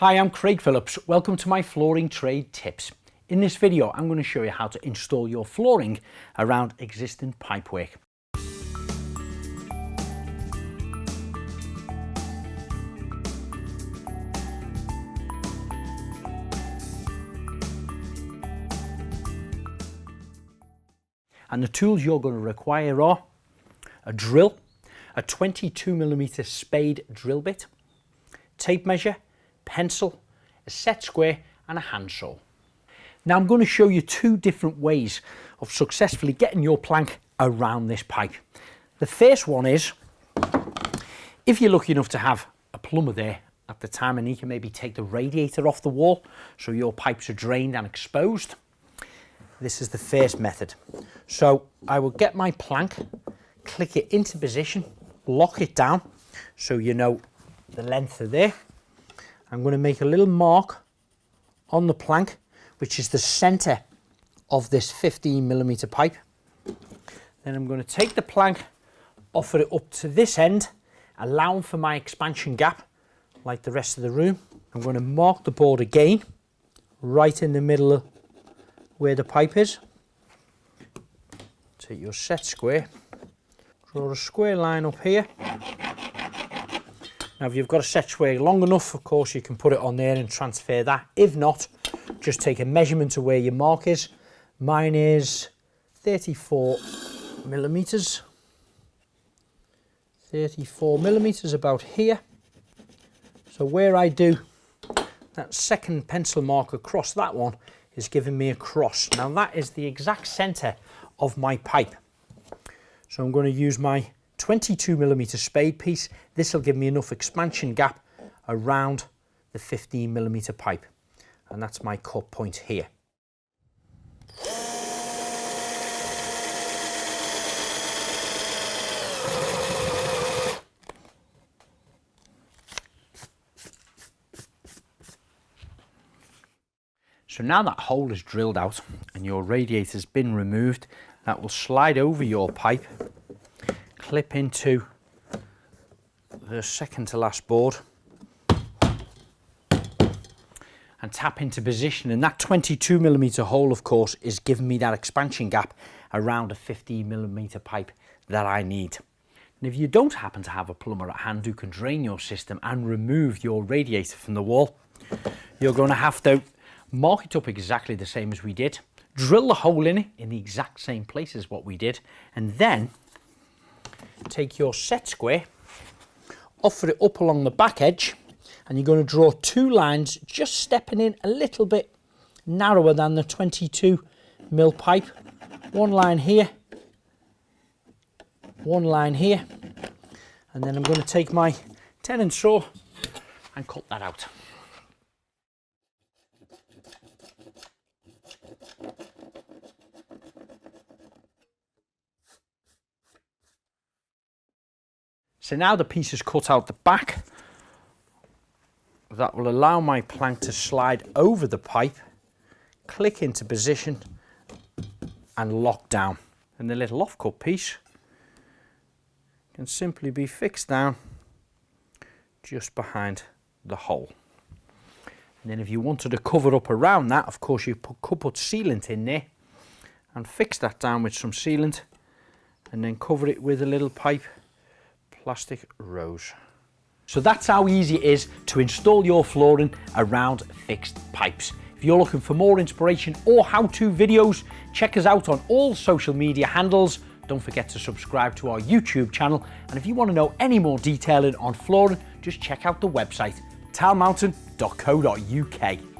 Hi, I'm Craig Phillips. Welcome to my flooring trade tips. In this video, I'm going to show you how to install your flooring around existing pipework. And the tools you're going to require are a drill, a 22mm spade drill bit, tape measure, pencil, a set square and a handsaw. Now I'm going to show you two different ways of successfully getting your plank around this pipe. The first one is, if you're lucky enough to have a plumber there at the time and he can maybe take the radiator off the wall so your pipes are drained and exposed. This is the first method. So I will get my plank, click it into position, lock it down so you know the length of there. I'm going to make a little mark on the plank, which is the center of this 15mm pipe. Then I'm going to take the plank, offer it up to this end, allowing for my expansion gap, like the rest of the room. I'm going to mark the board again, right in the middle of where the pipe is. Take your set square, draw a square line up here. Now if you've got a set square long enough, of course you can put it on there and transfer that. If not, just take a measurement of where your mark is. Mine is 34mm. 34mm about here. So where I do that second pencil mark across that one is giving me a cross. Now that is the exact center of my pipe. So I'm going to use my 22mm spade piece. This will give me enough expansion gap around the 15mm pipe. And that's my cut point here. So now that hole is drilled out and your radiator's been removed, that will slide over your pipe, clip into the second to last board and tap into position. And that 22mm hole, of course, is giving me that expansion gap around a 15mm pipe that I need. And if you don't happen to have a plumber at hand who can drain your system and remove your radiator from the wall, you're going to have to mark it up exactly the same as we did, drill the hole in it in the exact same place as what we did, and then take your set square, offer it up along the back edge, and you're going to draw two lines just stepping in a little bit narrower than the 22mm pipe. One line here, one line here, and then I'm going to take my tenon saw and cut that out. So now the piece is cut out the back. That will allow my plank to slide over the pipe, click into position and lock down. And the little offcut piece can simply be fixed down just behind the hole. And then if you wanted to cover up around that, of course you could put sealant in there and fix that down with some sealant and then cover it with a little pipe plastic rose. So that's how easy it is to install your flooring around fixed pipes. If you're looking for more inspiration or how-to videos, check us out on all social media handles. Don't forget to subscribe to our YouTube channel. And if you want to know any more detailing on flooring, just check out the website, tilemountain.co.uk.